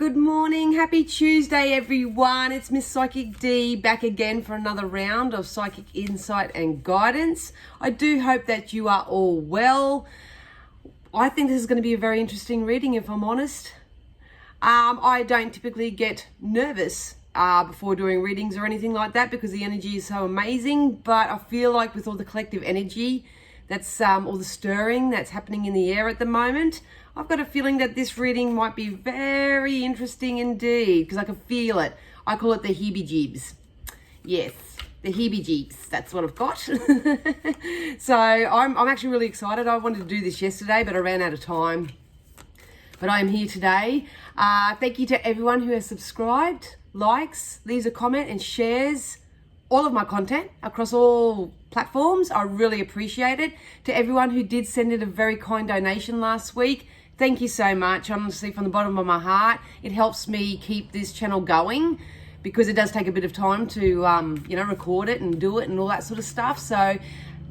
Good morning, happy Tuesday everyone. It's Miss Psychic D back again for another round of psychic insight and guidance. I do hope that you are all well. I think this is going to be a very interesting reading, if I'm honest. I don't typically get nervous before doing readings or anything like that because the energy is so amazing, but I feel like with all the collective energy that's all the stirring that's happening in the air at the moment, I've got a feeling that this reading might be very interesting indeed because I can feel it. I call it the heebie-jeebs. Yes, the heebie-jeebs. That's what I've got. So I'm actually really excited. I wanted to do this yesterday, but I ran out of time. But I am here today. Thank you to everyone who has subscribed, likes, leaves a comment and shares all of my content across all platforms. I really appreciate it. To everyone who did send in a very kind donation last week, thank you so much. Honestly, from the bottom of my heart, it helps me keep this channel going because it does take a bit of time to, record it and do it and all that sort of stuff. So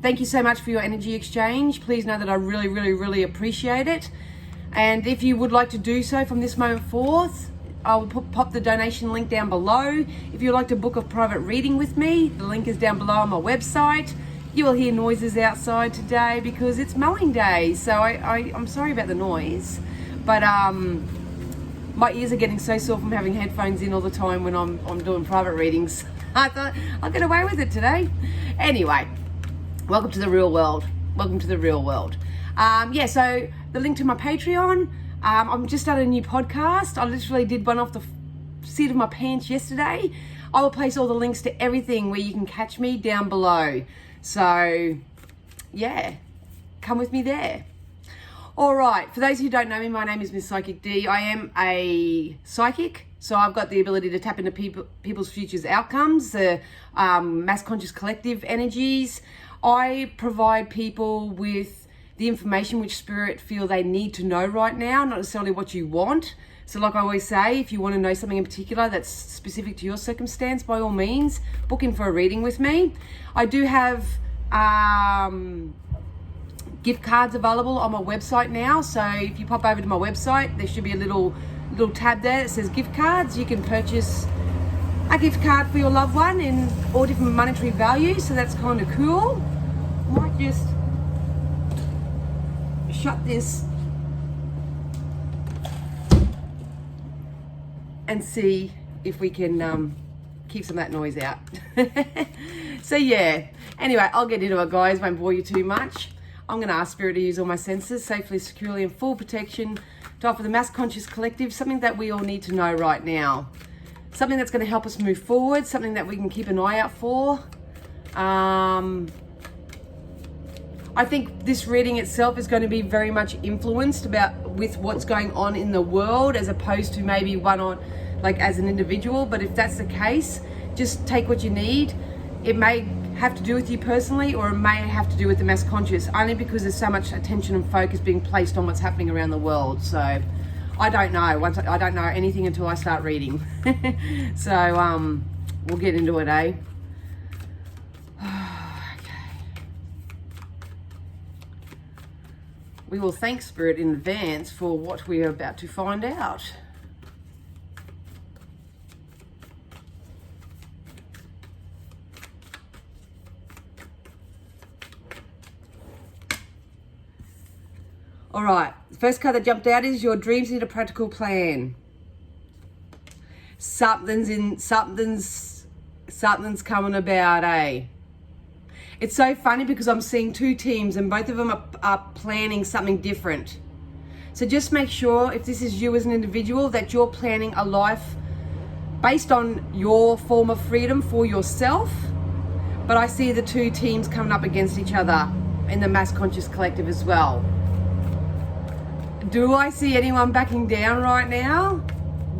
thank you so much for your energy exchange. Please know that I really, really, really appreciate it. And if you would like to do so from this moment forth, I will pop the donation link down below. If you'd like to book a private reading with me, the link is down below on my website. You will hear noises outside today because it's mowing day. So I'm sorry about the noise, but my ears are getting so sore from having headphones in all the time when I'm doing private readings. I thought I'll get away with it today. Anyway, welcome to the real world. Welcome to the real world. So the link to my Patreon. I'm just starting a new podcast. I literally did one off the seat of my pants yesterday. I will place all the links to everything where you can catch me down below. So, yeah, come with me there. All right, for those who don't know me, my name is Miss Psychic D. I am a psychic, so I've got the ability to tap into people's futures outcomes, the mass conscious collective energies. I provide people with the information which spirit feel they need to know right now, not necessarily what you want. So like I always say, if you want to know something in particular that's specific to your circumstance, by all means, book in for a reading with me. I do have gift cards available on my website now. So if you pop over to my website, there should be a little tab there that says gift cards. You can purchase a gift card for your loved one in all different monetary values. So that's kind of cool. Might just shut this and see if we can keep some of that noise out. So yeah, anyway, I'll get into it, guys. Won't bore you too much. I'm going to ask Spirit to use all my senses safely, securely and full protection to offer the mass conscious collective something that we all need to know right now, something that's going to help us move forward, something that we can keep an eye out for. I think this reading itself is going to be very much influenced with what's going on in the world as opposed to maybe one on like as an individual. But if that's the case, just take what you need. It may have to do with you personally or it may have to do with the mass conscious, only because there's so much attention and focus being placed on what's happening around the world. So I don't know. I don't know anything until I start reading. So we'll get into it, eh? We will thank Spirit in advance for what we are about to find out. All right, the first card that jumped out is your dreams need a practical plan. Something's coming about, eh? It's so funny because I'm seeing two teams and both of them are planning something different. So just make sure, if this is you as an individual, that you're planning a life based on your form of freedom for yourself. But I see the two teams coming up against each other in the mass conscious collective as well. Do I see anyone backing down right now?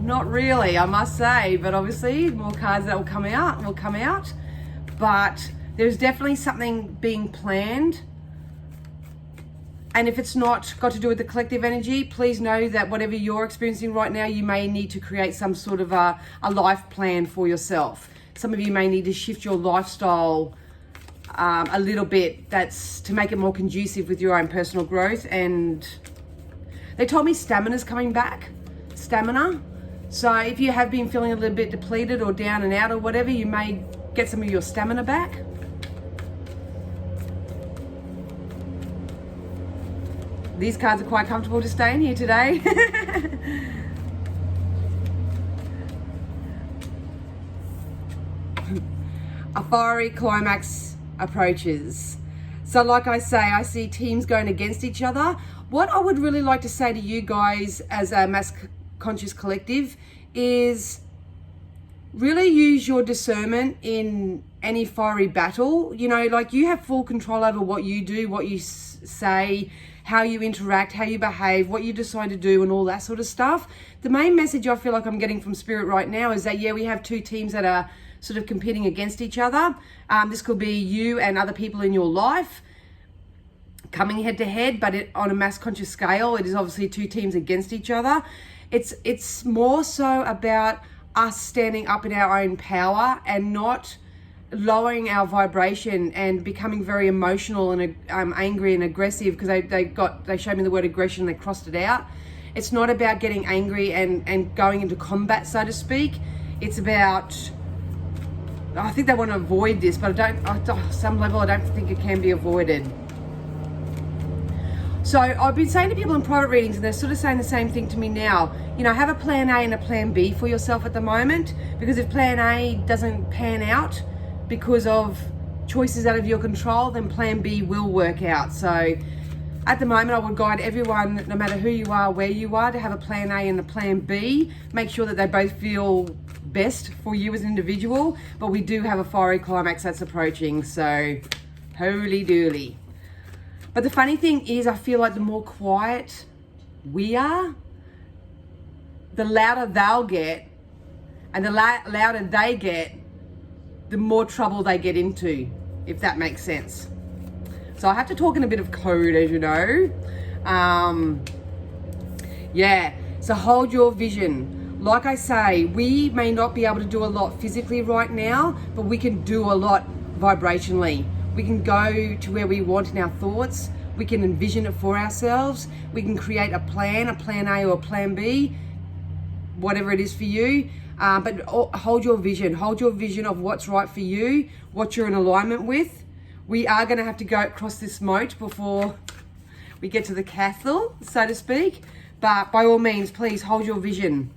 Not really, I must say, but obviously more cards that will come out. But there's definitely something being planned. And if it's not got to do with the collective energy, please know that whatever you're experiencing right now, you may need to create some sort of a life plan for yourself. Some of you may need to shift your lifestyle a little bit, that's to make it more conducive with your own personal growth. And they told me stamina's coming back. Stamina. So if you have been feeling a little bit depleted or down and out or whatever, you may get some of your stamina back. These cards are quite comfortable to stay in here today. A fiery climax approaches. So like I say, I see teams going against each other. What I would really like to say to you guys as a mass conscious collective is really use your discernment in any fiery battle. You know, like you have full control over what you do, what you say, how you interact, how you behave, what you decide to do, and all that sort of stuff. The main message I feel like I'm getting from Spirit right now is that, yeah, we have two teams that are sort of competing against each other. This could be you and other people in your life coming head to head, but on a mass conscious scale, it is obviously two teams against each other. It's more so about us standing up in our own power and not lowering our vibration and becoming very emotional and angry and aggressive, because they showed me the word aggression and they crossed it out. It's not about getting angry and going into combat, so to speak. It's about, I think they want to avoid this, but on some level I don't think it can be avoided. So I've been saying to people in private readings, and they're sort of saying the same thing to me now, you know, have a plan A and a plan B for yourself at the moment, because if plan A doesn't pan out because of choices out of your control, then plan B will work out. So at the moment, I would guide everyone, no matter who you are, where you are, to have a plan A and a plan B. Make sure that they both feel best for you as an individual, but we do have a fiery climax that's approaching, so holy dooly. But the funny thing is, I feel like the more quiet we are, the louder they'll get, and the louder they get, the more trouble they get into, if that makes sense. So I have to talk in a bit of code, as you know. Yeah, so hold your vision. Like I say, we may not be able to do a lot physically right now, but we can do a lot vibrationally. We can go to where we want in our thoughts. We can envision it for ourselves. We can create a plan A or a plan B, whatever it is for you. But hold your vision. Hold your vision of what's right for you, what you're in alignment with. We are going to have to go across this moat before we get to the castle, so to speak. But by all means, please hold your vision.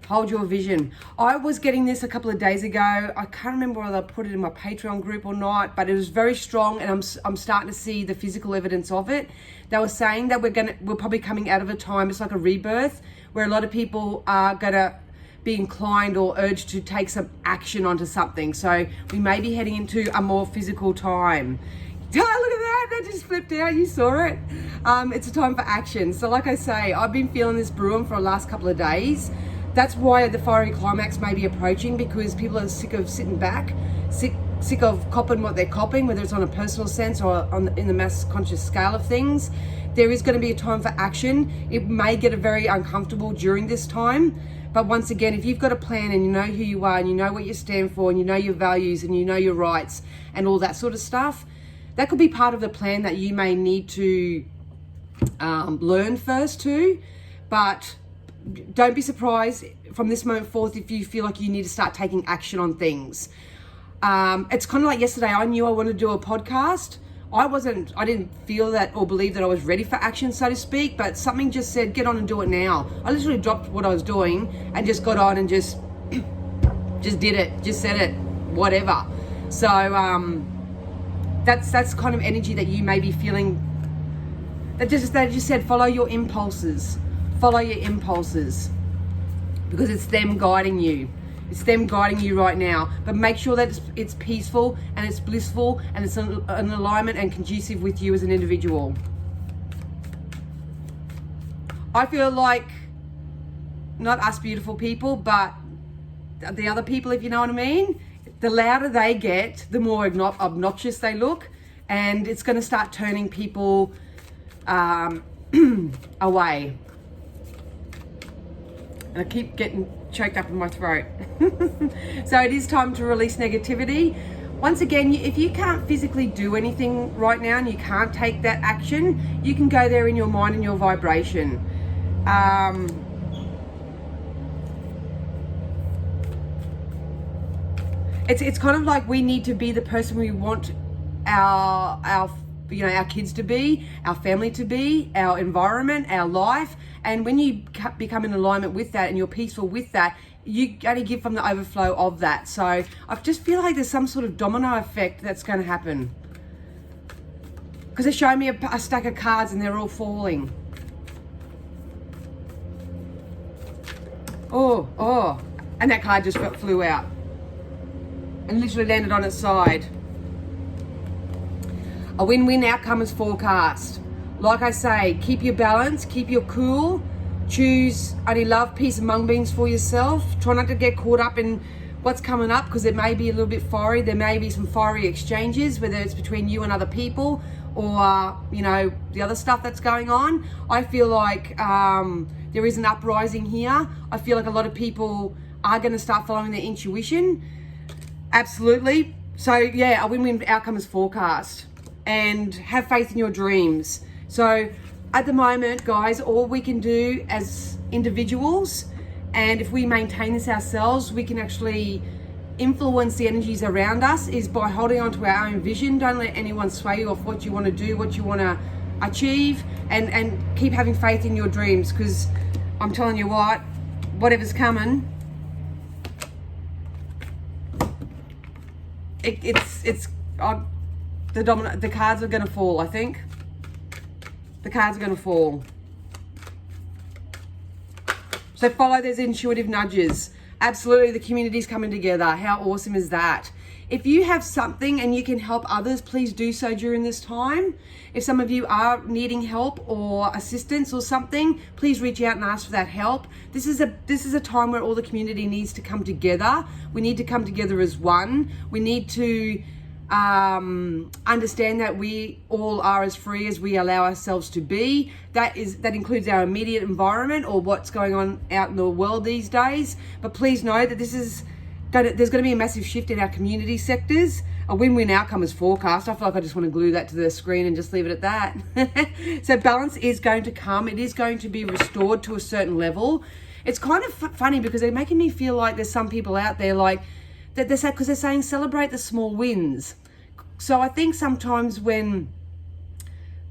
Hold your vision. I was getting this a couple of days ago. I can't remember whether I put it in my Patreon group or not, but it was very strong, and I'm starting to see the physical evidence of it. They were saying that we're probably coming out of a time, it's like a rebirth, where a lot of people are gonna be inclined or urged to take some action onto something. So we may be heading into a more physical time. Oh, look at that just flipped out, you saw it. It's a time for action. So like I say, I've been feeling this brewing for the last couple of days. That's why the fiery climax may be approaching, because people are sick of sitting back, sick of copping what they're copping, whether it's on a personal sense or in the mass conscious scale of things. There is going to be a time for action. It may get very uncomfortable during this time, but once again, if you've got a plan and you know who you are and you know what you stand for and you know your values and you know your rights and all that sort of stuff, that could be part of the plan that you may need to learn first too. But don't be surprised from this moment forth if you feel like you need to start taking action on things. It's kind of like yesterday, I knew I wanted to do a podcast. I didn't feel that or believe that I was ready for action, so to speak, but something just said, get on and do it now. I literally dropped what I was doing and just got on and just did it, just said it, whatever. So that's kind of energy that you may be feeling. That just said, follow your impulses. Follow your impulses, because it's them guiding you. It's them guiding you right now. But make sure that it's peaceful and it's blissful and it's an alignment and conducive with you as an individual. I feel like, not us beautiful people, but the other people, if you know what I mean, the louder they get, the more obnoxious they look, and it's going to start turning people away. And I keep getting choked up in my throat. So it is time to release negativity. Once again, if you can't physically do anything right now and you can't take that action, you can go there in your mind and your vibration. it's kind of like we need to be the person we want our kids to be, our family to be, our environment, our life. And when you become in alignment with that and you're peaceful with that, you only give from the overflow of that. So I just feel like there's some sort of domino effect that's going to happen, because they're showing me a stack of cards and they're all falling. Oh, and that card just flew out and literally landed on its side. A win-win outcome is forecast. Like I say, keep your balance, keep your cool, choose only love, peace and mung beans for yourself. Try not to get caught up in what's coming up, because it may be a little bit fiery. There may be some fiery exchanges, whether it's between you and other people or, the other stuff that's going on. I feel like there is an uprising here. I feel like a lot of people are going to start following their intuition. Absolutely. So yeah, a win-win outcome is forecast. And have faith in your dreams. So at the moment, guys, all we can do as individuals, and if we maintain this ourselves, we can actually influence the energies around us, is by holding on to our own vision. Don't let anyone sway you off what you want to do, what you want to achieve, and keep having faith in your dreams, because I'm telling you what, whatever's coming, the cards are going to fall. I think the cards are going to fall. So follow those intuitive nudges. Absolutely, the community's coming together. How awesome is that? If you have something and you can help others, please do so during this time. If some of you are needing help or assistance or something, please reach out and ask for that help. This is a time where all the community needs to come together. We need to come together as one. We need to understand that we all are as free as we allow ourselves to be. That includes our immediate environment or what's going on out in the world these days. But please know that there's going to be a massive shift in our community sectors. A win-win outcome is forecast. I feel like I just want to glue that to the screen and just leave it at that. So balance is going to come. It is going to be restored to a certain level. It's kind of funny because they're making me feel like there's some people out there like that because they're saying celebrate the small wins. So I think sometimes when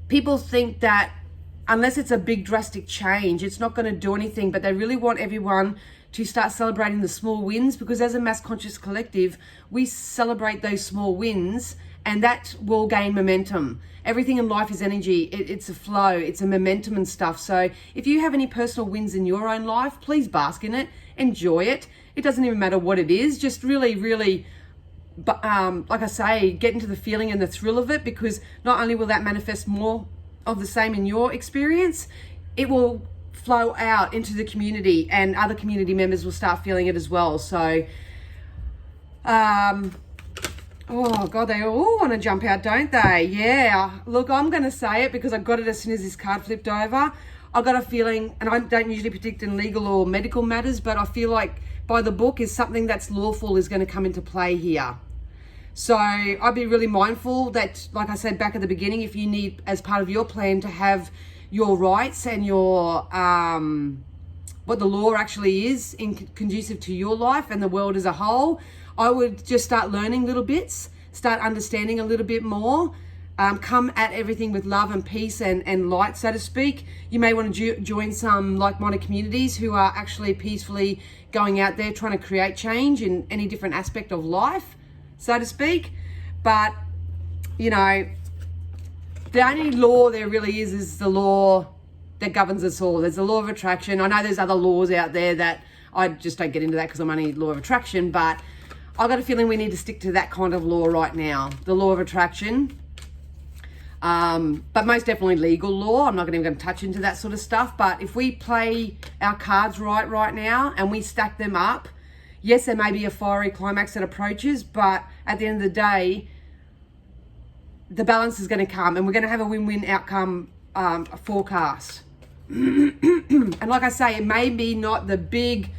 people think that unless it's a big drastic change, it's not going to do anything, but they really want everyone to start celebrating the small wins, because as a mass conscious collective, we celebrate those small wins and that will gain momentum. Everything in life is energy. It's a flow. It's a momentum and stuff. So if you have any personal wins in your own life, please bask in it. Enjoy it. It doesn't even matter what it is. Just really, really, like I say, get into the feeling and the thrill of it, because not only will that manifest more of the same in your experience, it will flow out into the community and other community members will start feeling it as well. So, oh God, they all want to jump out, don't they? Yeah. Look, I'm going to say it because I got it as soon as this card flipped over. I got a feeling, and I don't usually predict in legal or medical matters, but I feel like by the book is something that's lawful is going to come into play here. So I'd be really mindful that, like I said back at the beginning, if you need, as part of your plan, to have your rights and your, what the law actually is conducive to your life and the world as a whole, I would just start learning little bits, start understanding a little bit more, come at everything with love and peace and light, so to speak. You may want to join some like-minded communities who are actually peacefully going out there trying to create change in any different aspect of life, so to speak. But, you know, the only law there really is the law that governs us all. There's the law of attraction. I know there's other laws out there that I just don't get into that because I'm only law of attraction, but I've got a feeling we need to stick to that kind of law right now, the law of attraction. But most definitely legal law. I'm not even going to touch into that sort of stuff. But if we play our cards right now and we stack them up, yes, there may be a fiery climax that approaches, but at the end of the day, the balance is going to come and we're going to have a win-win outcome forecast. And like I say, it may be not the big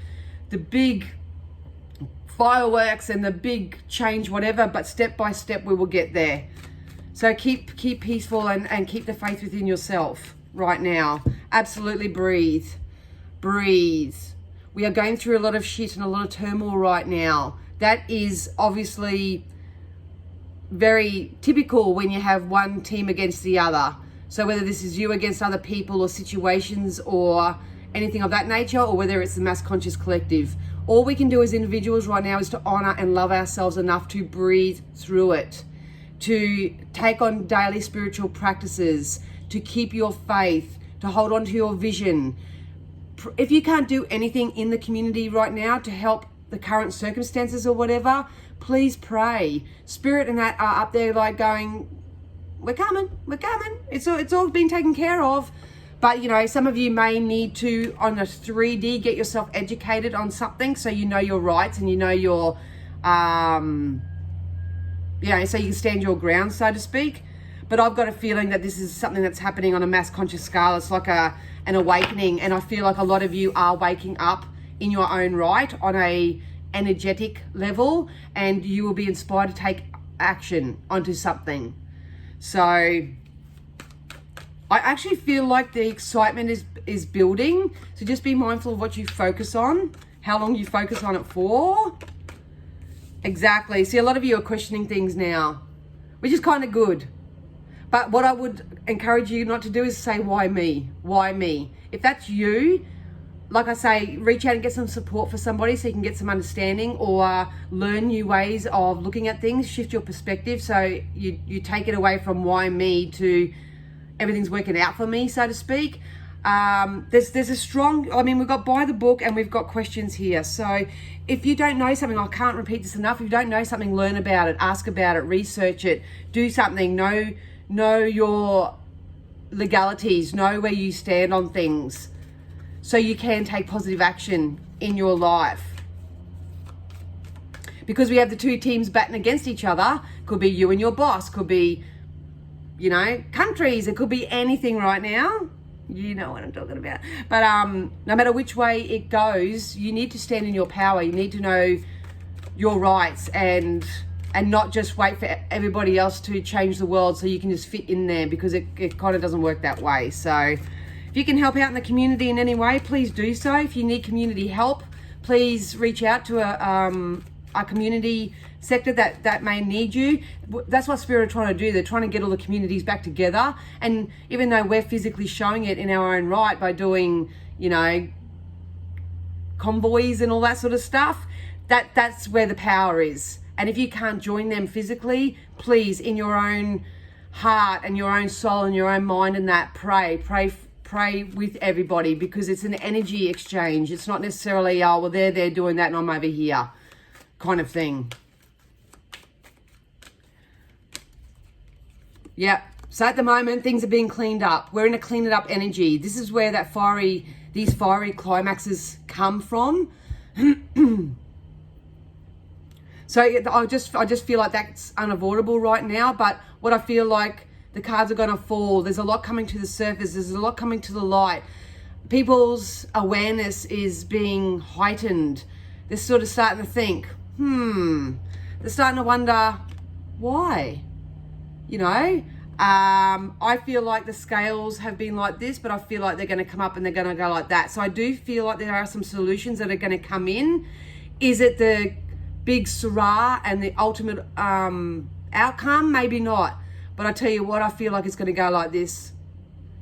fireworks and the big change, whatever, but step by step we will get there. So keep peaceful and keep the faith within yourself right now. Absolutely breathe. We are going through a lot of shit and a lot of turmoil right now. That is obviously very typical when you have one team against the other. So whether this is you against other people or situations or anything of that nature, or whether it's the mass conscious collective, all we can do as individuals right now is to honor and love ourselves enough to breathe through it, to take on daily spiritual practices, to keep your faith, to hold on to your vision. If you can't do anything in the community right now to help the current circumstances or whatever, please pray. Spirit and that are up there like going, we're coming. It's all been taken care of. But, you know, some of you may need to, on a 3D, get yourself educated on something so you know your rights and you know your, so you can stand your ground, so to speak. But I've got a feeling that this is something that's happening on a mass conscious scale. It's like an awakening. And I feel like a lot of you are waking up in your own right on a energetic level, and you will be inspired to take action onto something. So I actually feel like the excitement is building. So just be mindful of what you focus on, how long you focus on it for. Exactly. See, a lot of you are questioning things now, which is kind of good. But what I would encourage you not to do is say, why me? Why me? If that's you, like I say, reach out and get some support for somebody so you can get some understanding or learn new ways of looking at things, shift your perspective so you take it away from why me to everything's working out for me, so to speak. There's a strong, we've got buy the book and we've got questions here. So if you don't know something, I can't repeat this enough. If you don't know something, learn about it, ask about it, research it, do something, know your legalities, know where you stand on things so you can take positive action in your life. Because we have the two teams batting against each other. Could be you and your boss, could be, countries, it could be anything right now. You know what I'm talking about. But no matter which way it goes, you need to stand in your power. You need to know your rights and not just wait for everybody else to change the world so you can just fit in there, because it kind of doesn't work that way. So if you can help out in the community in any way, please do so. If you need community help, please reach out to a community sector that may need you. That's what Spirit are trying to do. They're trying to get all the communities back together. And even though we're physically showing it in our own right by doing, convoys and all that sort of stuff, that's where the power is. And if you can't join them physically, please, in your own heart and your own soul and your own mind and that, pray with everybody, because it's an energy exchange. It's not necessarily, they're doing that and I'm over here kind of thing. Yeah. So at the moment, things are being cleaned up. We're in a clean it up energy. This is where these fiery climaxes come from. So I just feel like that's unavoidable right now. But what I feel like, the cards are going to fall. There's a lot coming to the surface. There's a lot coming to the light. People's awareness is being heightened. They're sort of starting to think, they're starting to wonder why. I feel like the scales have been like this, but I feel like they're going to come up and they're going to go like that. So I do feel like there are some solutions that are going to come in. Is it the big surah and the ultimate outcome? Maybe not. But I tell you what, I feel like it's going to go like this.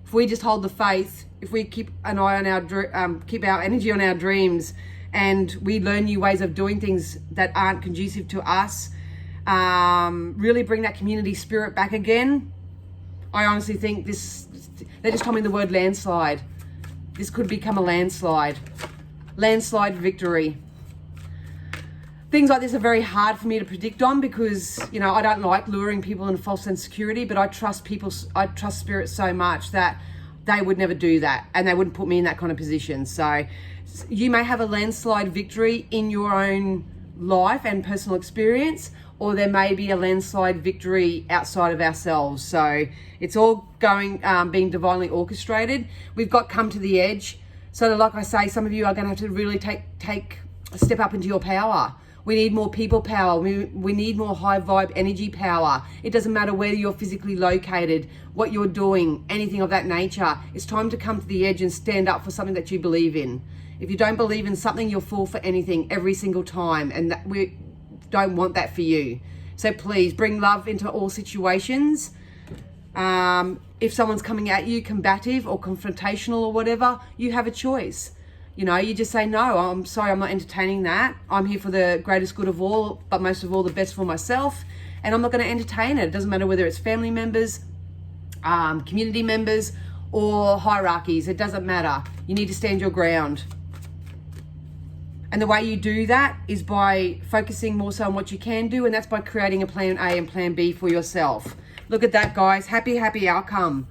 If we just hold the faith, if we keep an eye on keep our energy on our dreams, and we learn new ways of doing things that aren't conducive to us, really bring that community spirit back again. I honestly think they just told me the word landslide. This could become a landslide victory. Things like this are very hard for me to predict on because, I don't like luring people into false sense of security, but I trust spirit so much that they would never do that and they wouldn't put me in that kind of position. So you may have a landslide victory in your own life and personal experience, or there may be a landslide victory outside of ourselves. So it's all being divinely orchestrated. We've got come to the edge. So like I say, some of you are going to have to really take a step up into your power. We need more people power. We need more high vibe energy power. It doesn't matter where you're physically located, what you're doing, anything of that nature. It's time to come to the edge and stand up for something that you believe in. If you don't believe in something, you'll fall for anything every single time. And that we don't want that for you. So please bring love into all situations. If someone's coming at you combative or confrontational or whatever, you have a choice. You know, you just say, no, I'm sorry, I'm not entertaining that. I'm here for the greatest good of all, but most of all, the best for myself. And I'm not going to entertain it. It doesn't matter whether it's family members, community members, or hierarchies. It doesn't matter. You need to stand your ground. And the way you do that is by focusing more so on what you can do, and that's by creating a plan A and plan B for yourself. Look at that, guys. Happy, happy outcome.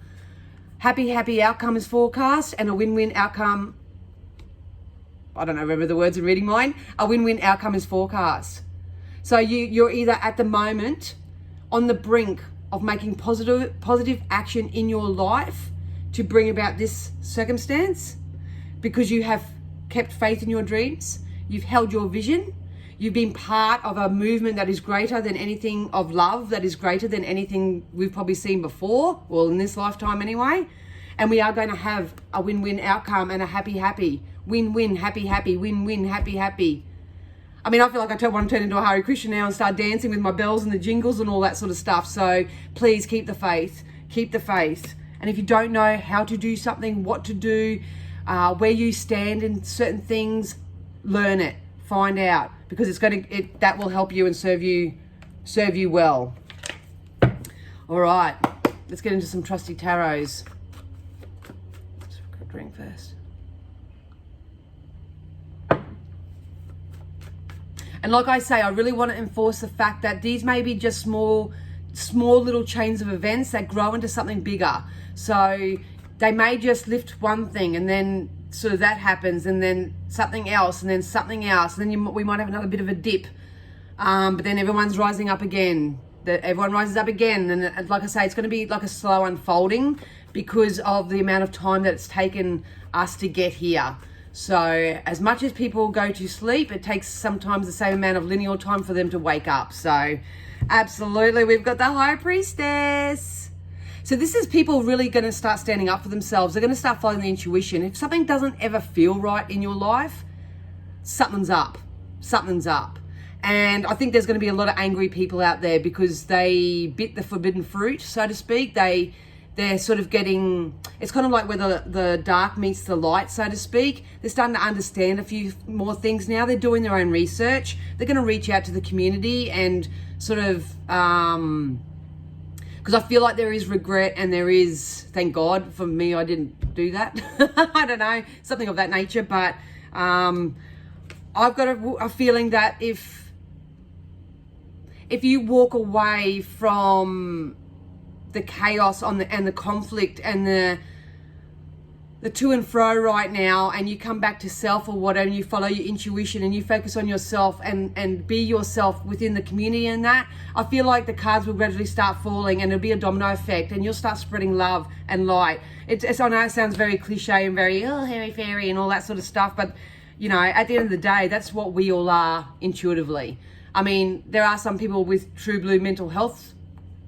Happy, happy outcome is forecast, and a win-win outcome, I don't know, remember the words in reading mine? A win-win outcome is forecast. So you're either at the moment on the brink of making positive action in your life to bring about this circumstance because you have kept faith in your dreams, you've held your vision, you've been part of a movement that is greater than anything of love, that is greater than anything we've probably seen before, well, in this lifetime anyway. And we are going to have a win-win outcome and a happy, happy. Win-win, happy, happy, win-win, happy, happy. I mean, I feel like I want to turn into a Hare Krishna now and start dancing with my bells and the jingles and all that sort of stuff. So please keep the faith. Keep the faith. And if you don't know how to do something, what to do, where you stand in certain things, learn it. Find out. Because that will help you and serve you well. All right. Let's get into some trusty tarots. Let's have a drink first. And like I say, I really want to enforce the fact that these may be just small little chains of events that grow into something bigger. So they may just lift one thing and then sort of that happens and then something else and then something else. And then we might have another bit of a dip. But then everyone's rising up again. Everyone rises up again. And like I say, it's going to be like a slow unfolding because of the amount of time that it's taken us to get here. So as much as people go to sleep, it takes sometimes the same amount of linear time for them to wake up. So absolutely, we've got the High Priestess. So this is people really going to start standing up for themselves. They're going to start following the intuition. If something doesn't ever feel right in your life, something's up. Something's up. And I think there's going to be a lot of angry people out there because they bit the forbidden fruit, so to speak. They're sort of getting, it's kind of like where the dark meets the light, so to speak. They're starting to understand a few more things now. They're doing their own research. They're going to reach out to the community and sort of, because I feel like there is regret and there is, thank God for me, I didn't do that. I don't know, something of that nature. But I've got a feeling that if you walk away from the chaos and the conflict and the to and fro right now, and you come back to self or whatever, and you follow your intuition and you focus on yourself and be yourself within the community and that, I feel like the cards will gradually start falling and it'll be a domino effect and you'll start spreading love and light. I know it sounds very cliche and very, hairy fairy and all that sort of stuff, but you know, at the end of the day, that's what we all are intuitively. I mean, there are some people with true blue mental health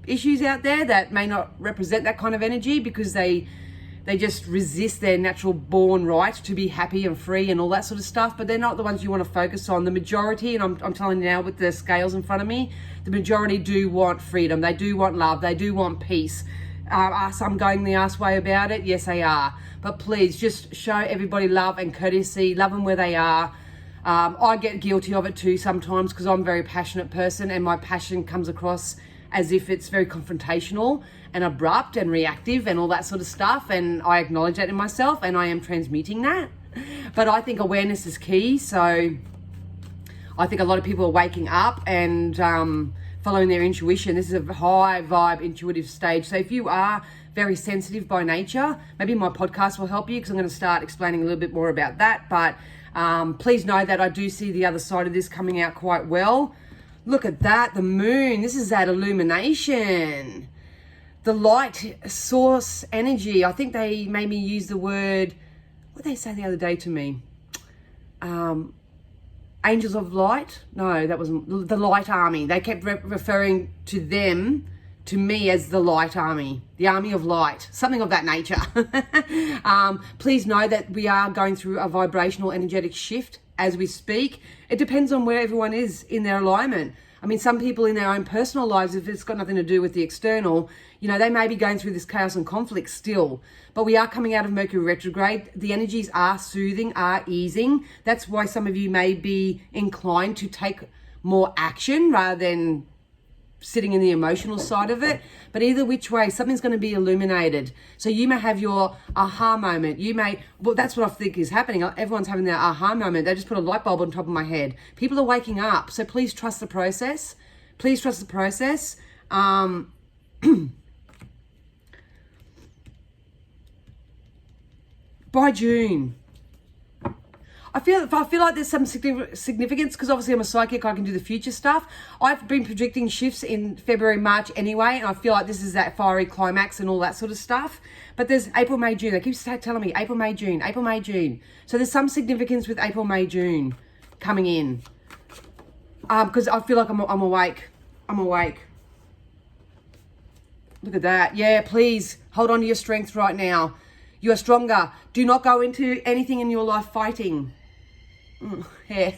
issues out there that may not represent that kind of energy because they just resist their natural born right to be happy and free and all that sort of stuff, but they're not the ones you want to focus on. The majority, and I'm telling you now with the scales in front of me, the majority do want freedom, they do want love, they do want peace. Are some going the arse way about it? Yes, they are. But please just show everybody love and courtesy, love them where they are. I get guilty of it too sometimes because I'm a very passionate person and my passion comes across as if it's very confrontational and abrupt and reactive and all that sort of stuff. And I acknowledge that in myself and I am transmuting that. But I think awareness is key. So I think a lot of people are waking up and following their intuition. This is a high vibe intuitive stage. So if you are very sensitive by nature, maybe my podcast will help you because I'm going to start explaining a little bit more about that. But please know that I do see the other side of this coming out quite well. Look at that, the moon. This is that illumination. The light source energy. I think they made me use the word, what did they say the other day to me? Angels of light? No, that wasn't, the light army. They kept referring to them to me as the light army, the army of light, something of that nature. Please know that we are going through a vibrational energetic shift as we speak. It depends on where everyone is in their alignment. I mean, some people in their own personal lives, if it's got nothing to do with the external, you know, they may be going through this chaos and conflict still. But we are coming out of Mercury retrograde. The energies are soothing, are easing. That's why some of you may be inclined to take more action rather than sitting in the emotional side of it. But either which way, something's going to be illuminated. So you may have your aha moment. You may, well, that's what I think is happening. Everyone's having their aha moment. They just put a light bulb on top of my head. People are waking up. So please trust the process. Please trust the process. By June, I feel like there's some significance because obviously I'm a psychic. I can do the future stuff. I've been predicting shifts in February, March anyway, and I feel like this is that fiery climax and all that sort of stuff. But there's April, May, June. They keep telling me April, May, June, April, May, June. So there's some significance with April, May, June coming in because I feel like I'm awake. I'm awake. Look at that. Yeah, please hold on to your strength right now. You are stronger. Do not go into anything in your life fighting. Yeah.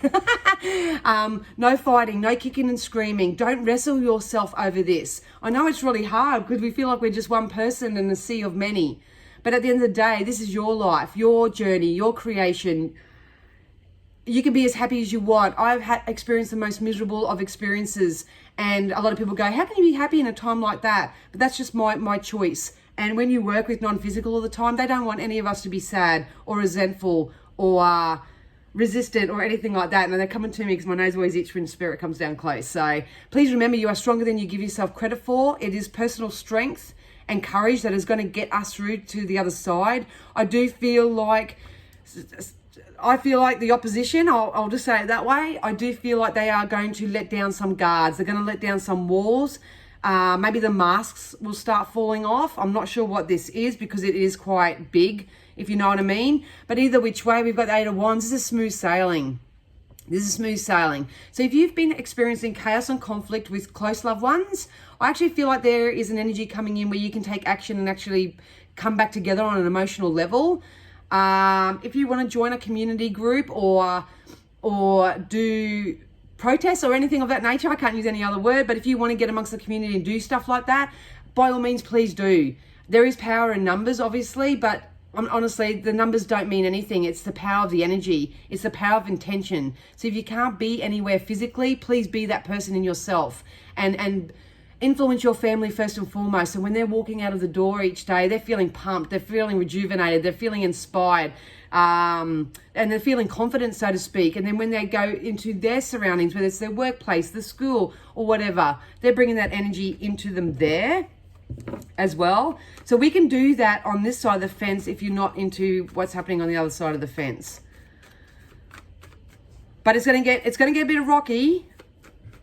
No fighting, no kicking and screaming. Don't wrestle yourself over this. I know it's really hard because we feel like we're just one person in a sea of many. But at the end of the day, this is your life, your journey, your creation. You can be as happy as you want. I've experienced the most miserable of experiences. And a lot of people go, how can you be happy in a time like that? But that's just my choice. And when you work with non-physical all the time, they don't want any of us to be sad or resentful or resistant or anything like that. And they're coming to me because my nose always itches when spirit comes down close. So please remember, you are stronger than you give yourself credit for. It is personal strength and courage that is going to get us through to the other side. I feel like the opposition, I'll just say it that way, I do feel like they are going to let down some guards. They're going to let down some walls. Maybe the masks will start falling off. I'm not sure what this is because it is quite big, if you know what I mean. But either which way, we've got the Eight of Wands. This is smooth sailing. This is smooth sailing. So if you've been experiencing chaos and conflict with close loved ones, I actually feel like there is an energy coming in where you can take action and actually come back together on an emotional level. If you want to join a community group or do protests or anything of that nature, I can't use any other word, but if you want to get amongst the community and do stuff like that, by all means, please do. There is power in numbers, obviously, but honestly, the numbers don't mean anything. It's the power of the energy. It's the power of intention. So if you can't be anywhere physically, please be that person in yourself and influence your family first and foremost. So when they're walking out of the door each day, they're feeling pumped, they're feeling rejuvenated, they're feeling inspired, and they're feeling confident, so to speak. And then when they go into their surroundings, whether it's their workplace, the school, or whatever, they're bringing that energy into them there as well. So we can do that on this side of the fence if you're not into what's happening on the other side of the fence. But it's gonna get a bit rocky.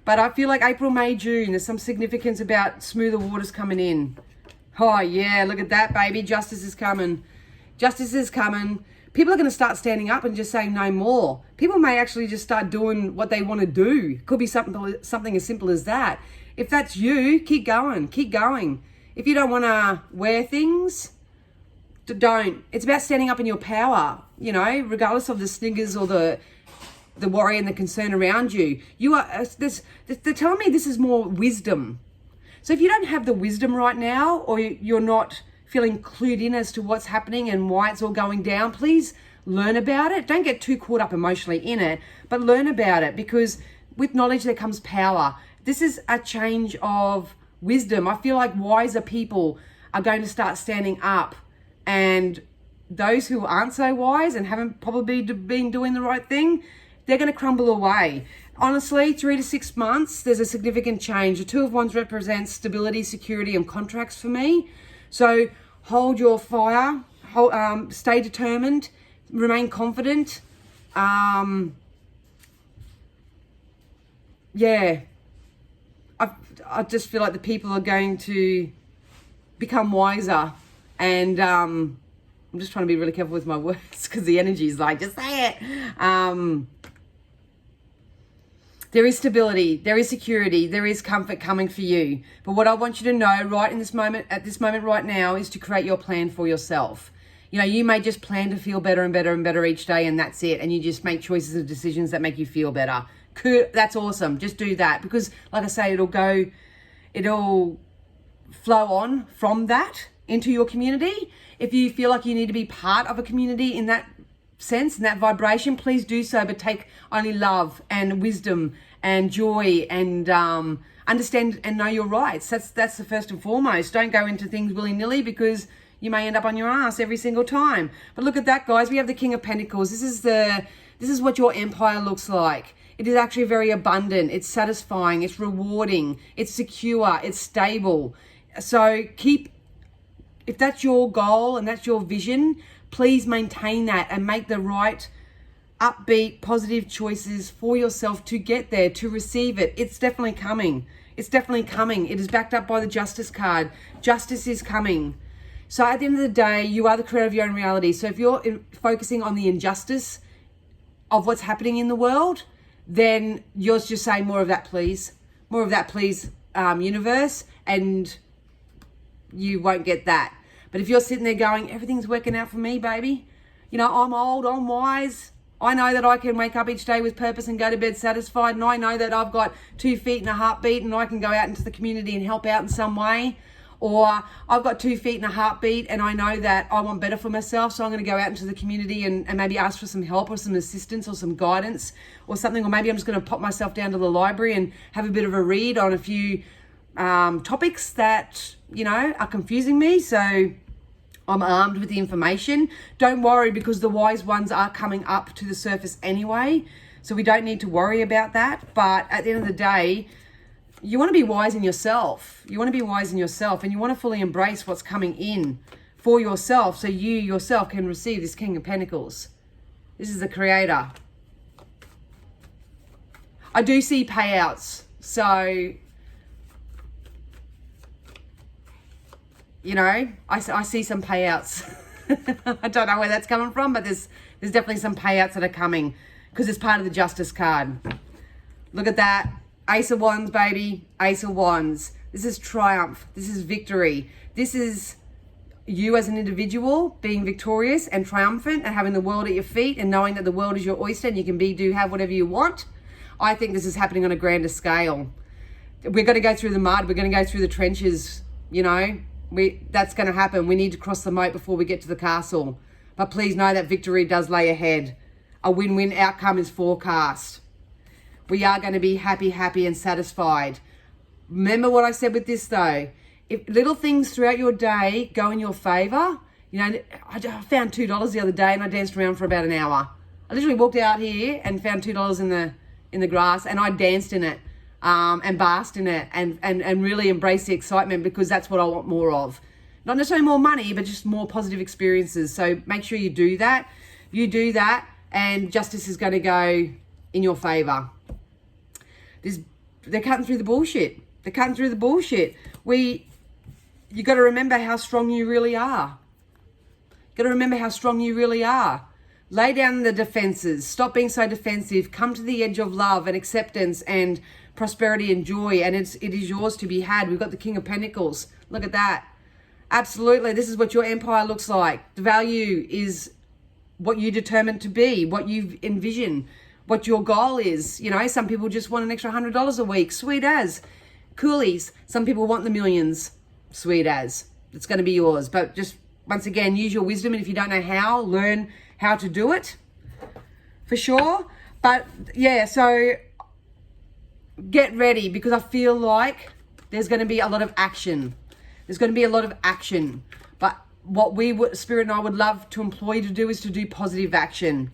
But I feel like April, May, June, there's some significance about smoother waters coming in. Oh yeah, look at that, baby. Justice is coming. Justice is coming. People are going to start standing up and just saying no more. People may actually just start doing what they want to do. Could be something as simple as that. If that's you, keep going. Keep going. If you don't want to wear things, don't. It's about standing up in your power, you know, regardless of the sniggers or the worry and the concern around you. They're telling me this is more wisdom. So if you don't have the wisdom right now, or you're not feeling clued in as to what's happening and why it's all going down, please learn about it. Don't get too caught up emotionally in it, but learn about it, because with knowledge there comes power. This is a change of wisdom. I feel like wiser people are going to start standing up, and those who aren't so wise and haven't probably been doing the right thing, they're going to crumble away. Honestly, 3 to 6 months, there's a significant change. The Two of Wands represents stability, security, and contracts for me. So hold your fire, stay determined, remain confident. Yeah, I just feel like the people are going to become wiser, and I'm just trying to be really careful with my words because the energy is like, just say it. There is stability, there is security, there is comfort coming for you. But what I want you to know right in this moment, at this moment right now, is to create your plan for yourself. You know, you may just plan to feel better and better and better each day, and that's it. And you just make choices and decisions that make you feel better. That's awesome. Just do that, because like I say, it'll flow on from that into your community. If you feel like you need to be part of a community in that sense and that vibration, please do so, but take only love and wisdom and joy and understand and know your rights. That's the first and foremost. Don't go into things willy-nilly, because you may end up on your ass every single time. But look at that, guys. We have the King of Pentacles. This is what your empire looks like. It is actually very abundant. It's satisfying. It's rewarding. It's secure. It's stable. So if that's your goal and that's your vision, please maintain that and make the right, upbeat, positive choices for yourself to get there, to receive it. It's definitely coming. It's definitely coming. It is backed up by the Justice card. Justice is coming. So at the end of the day, you are the creator of your own reality. So if you're focusing on the injustice of what's happening in the world, then you're just saying, more of that, please. More of that, please, universe, and you won't get that. But if you're sitting there going, everything's working out for me, baby. You know, I'm old, I'm wise. I know that I can wake up each day with purpose and go to bed satisfied. And I know that I've got 2 feet and a heartbeat, and I can go out into the community and help out in some way. Or I've got 2 feet and a heartbeat, and I know that I want better for myself, so I'm going to go out into the community and maybe ask for some help or some assistance or some guidance or something. Or maybe I'm just going to pop myself down to the library and have a bit of a read on a few topics that, you know, are confusing me. So I'm armed with the information. Don't worry, because the wise ones are coming up to the surface anyway. So we don't need to worry about that. But at the end of the day, you want to be wise in yourself. You want to be wise in yourself, and you want to fully embrace what's coming in for yourself, so you yourself can receive this King of Pentacles. This is the creator. I do see payouts. So, you know, I see some payouts. I don't know where that's coming from, but there's definitely some payouts that are coming, because it's part of the Justice card. Look at that. Ace of Wands, baby. Ace of Wands. This is triumph. This is victory. This is you as an individual being victorious and triumphant and having the world at your feet and knowing that the world is your oyster and you can have whatever you want. I think this is happening on a grander scale. We're going to go through the mud. We're going to go through the trenches. You know, that's going to happen. We need to cross the moat before we get to the castle. But please know that victory does lay ahead. A win-win outcome is forecast. We are going to be happy and satisfied. Remember what I said with this though. If little things throughout your day go in your favor, you know, I found $2 the other day and I danced around for about an hour. I literally walked out here and found $2 in the grass, and I danced in it and basked in it and really embraced the excitement, because that's what I want more of. Not necessarily more money, but just more positive experiences. So make sure you do that. You do that, and justice is going to go in your favor. They're cutting through the bullshit. They're cutting through the bullshit. You got to remember how strong you really are. Got to remember how strong you really are. Lay down the defenses. Stop being so defensive. Come to the edge of love and acceptance and prosperity and joy, and it is yours to be had. We've got the King of Pentacles. Look at that. Absolutely. This is what your empire looks like. The value is what you determine to be, what you envision, what your goal is. You know, some people just want an extra $100 a week. Sweet as. Coolies. Some people want the millions. Sweet as. It's going to be yours. But just, once again, use your wisdom. And if you don't know how, learn how to do it. For sure. But, yeah, so get ready, because I feel like there's going to be a lot of action. There's going to be a lot of action. But what Spirit and I would love to employ you to do is to do positive action.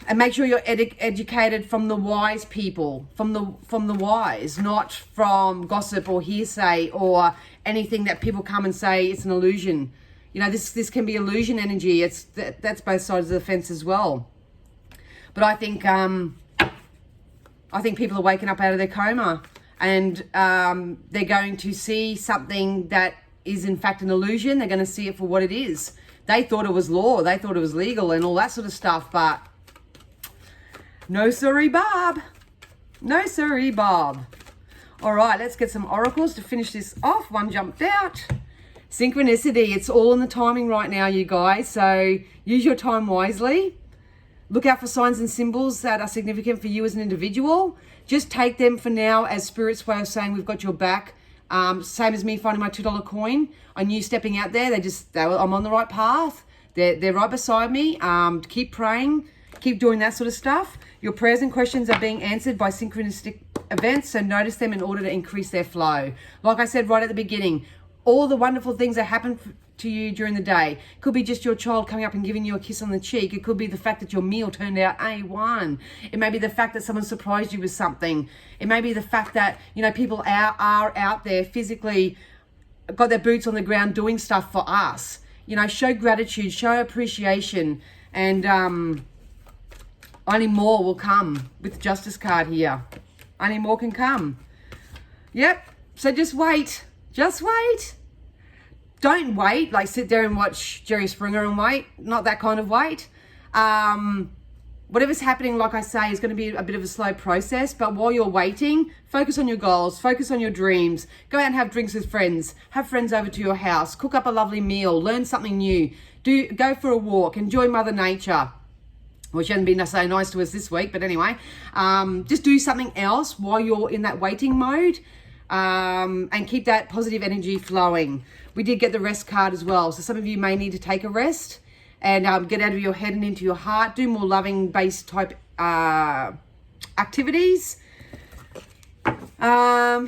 And make sure you're educated from the wise people, from the wise, not from gossip or hearsay or anything that people come and say it's an illusion. You know, this can be illusion energy. That's both sides of the fence as well. But I think people are waking up out of their coma, and they're going to see something that is in fact an illusion. They're going to see it for what it is. They thought it was law. They thought it was legal and all that sort of stuff, but No sorry, Bob. No sorry, Bob. All right, let's get some oracles to finish this off. One jumped out. Synchronicity. It's all in the timing right now, you guys. So use your time wisely. Look out for signs and symbols that are significant for you as an individual. Just take them for now as Spirit's way of saying we've got your back. Same as me finding my $2 coin. I knew stepping out there, I'm on the right path. They're right beside me. Keep praying. Keep doing that sort of stuff. Your prayers and questions are being answered by synchronistic events, so notice them in order to increase their flow. Like I said right at the beginning, all the wonderful things that happen to you during the day. Could be just your child coming up and giving you a kiss on the cheek. It could be the fact that your meal turned out A1. It may be the fact that someone surprised you with something. It may be the fact that, people are out there physically, got their boots on the ground doing stuff for us. Show gratitude, show appreciation, and only more will come with the Justice card here. Only more can come. Yep. So just wait. Just wait. Don't wait, like sit there and watch Jerry Springer and wait. Not that kind of wait. Whatever's happening, like I say, is going to be a bit of a slow process. But while you're waiting, focus on your goals, focus on your dreams. Go out and have drinks with friends. Have friends over to your house. Cook up a lovely meal. Learn something new. Go for a walk. Enjoy Mother Nature. Well, she hasn't been so nice to us this week, but anyway. Just do something else while you're in that waiting mode. And keep that positive energy flowing. We did get the rest card as well. So some of you may need to take a rest and get out of your head and into your heart. Do more loving-based type activities. So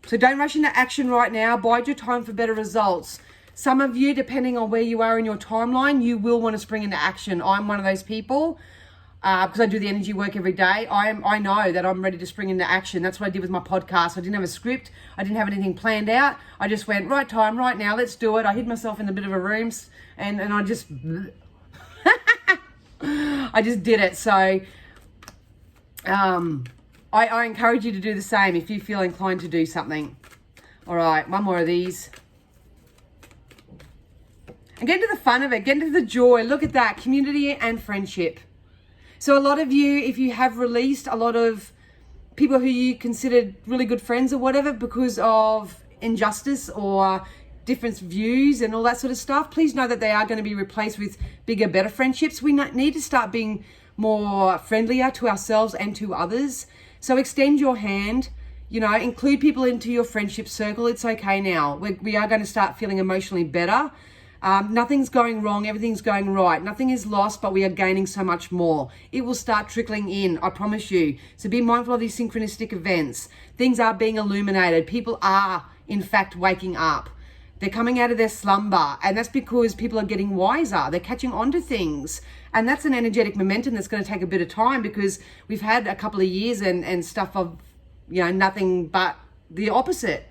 don't rush into action right now. Bide your time for better results. Some of you, depending on where you are in your timeline, you will want to spring into action. I'm one of those people. Because I do the energy work every day, I know that I'm ready to spring into action. That's what I did with my podcast. I didn't have a script. I didn't have anything planned out. I just went, right time, right now, let's do it. I hid myself in a bit of a room and I just, I just did it. So I encourage you to do the same if you feel inclined to do something. All right, one more of these. And get into the fun of it. Get into the joy. Look at that, community and friendship. So a lot of you, if you have released a lot of people who you considered really good friends or whatever because of injustice or different views and all that sort of stuff, please know that they are going to be replaced with bigger, better friendships. We need to start being more friendlier to ourselves and to others. So extend your hand, include people into your friendship circle. It's okay now. We are going to start feeling emotionally better. Nothing's going wrong, everything's going right. Nothing is lost, but we are gaining so much more. It will start trickling in, I promise you. So be mindful of these synchronistic events. Things are being illuminated. People are, in fact, waking up. They're coming out of their slumber, and that's because people are getting wiser. They're catching on to things. And that's an energetic momentum that's going to take a bit of time because we've had a couple of years and stuff of, nothing but the opposite.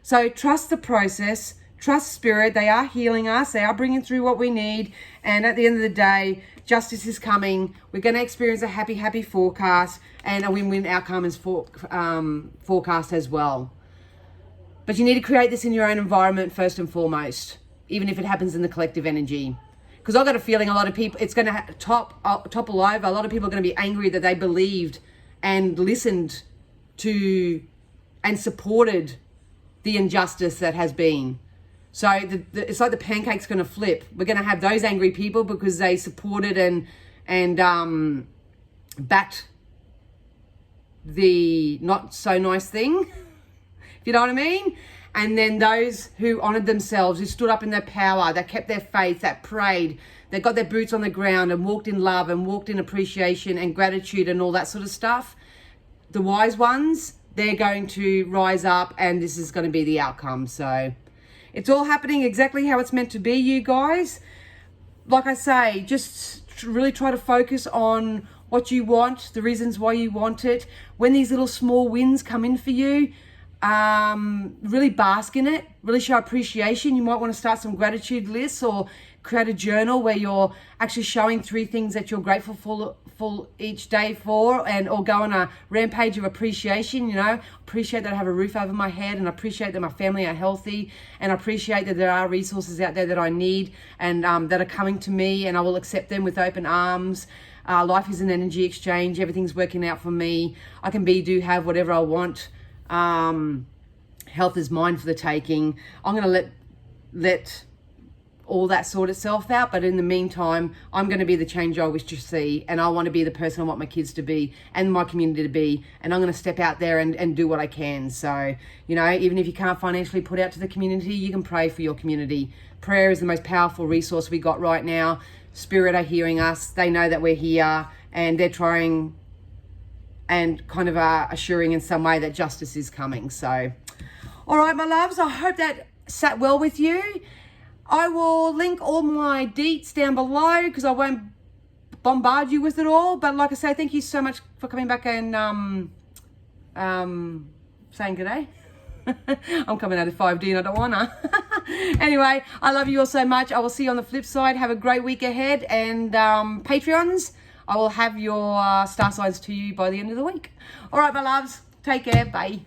So trust the process. Trust Spirit. They are healing us. They are bringing through what we need. And at the end of the day, justice is coming. We're going to experience a happy, happy forecast and a win-win outcome is forecast as well. But you need to create this in your own environment first and foremost, even if it happens in the collective energy. Because I've got a feeling a lot of people, it's going to topple over. A lot of people are going to be angry that they believed and listened to and supported the injustice that has been. So it's like the pancake's going to flip. We're going to have those angry people because they supported and backed the not so nice thing, if you know what I mean. And then those who honoured themselves, who stood up in their power, that kept their faith, that prayed, that got their boots on the ground and walked in love and walked in appreciation and gratitude and all that sort of stuff. The wise ones, they're going to rise up and this is going to be the outcome. So it's all happening exactly how it's meant to be, you guys. Like I say, just really try to focus on what you want, the reasons why you want it. When these little small wins come in for you, really bask in it, really show appreciation. You might want to start some gratitude lists or create a journal where you're actually showing 3 things that you're grateful for each day for, and or go on a rampage of appreciation. You know, appreciate that I have a roof over my head, and appreciate that my family are healthy, and appreciate that there are resources out there that I need and that are coming to me, and I will accept them with open arms. Life is an energy exchange. Everything's working out for me. I can do, have whatever I want. Health is mine for the taking. I'm going to let all that sort itself out, but in the meantime, I'm going to be the change I wish to see, and I want to be the person I want my kids to be and my community to be, and I'm going to step out there and do what I can. So, you know, even if you can't financially put out to the community, you can pray for your community. Prayer is the most powerful resource we got right now. Spirit are hearing us. They know that we're here, and they're trying and kind of assuring in some way that justice is coming. So, all right, my loves, I hope that sat well with you. I will link all my deets down below because I won't bombard you with it all. But like I say, thank you so much for coming back and saying good day. I'm coming out of 5D and I don't wanna. Anyway, I love you all so much. I will see you on the flip side. Have a great week ahead. And Patreons, I will have your star signs to you by the end of the week. All right, my loves. Take care. Bye.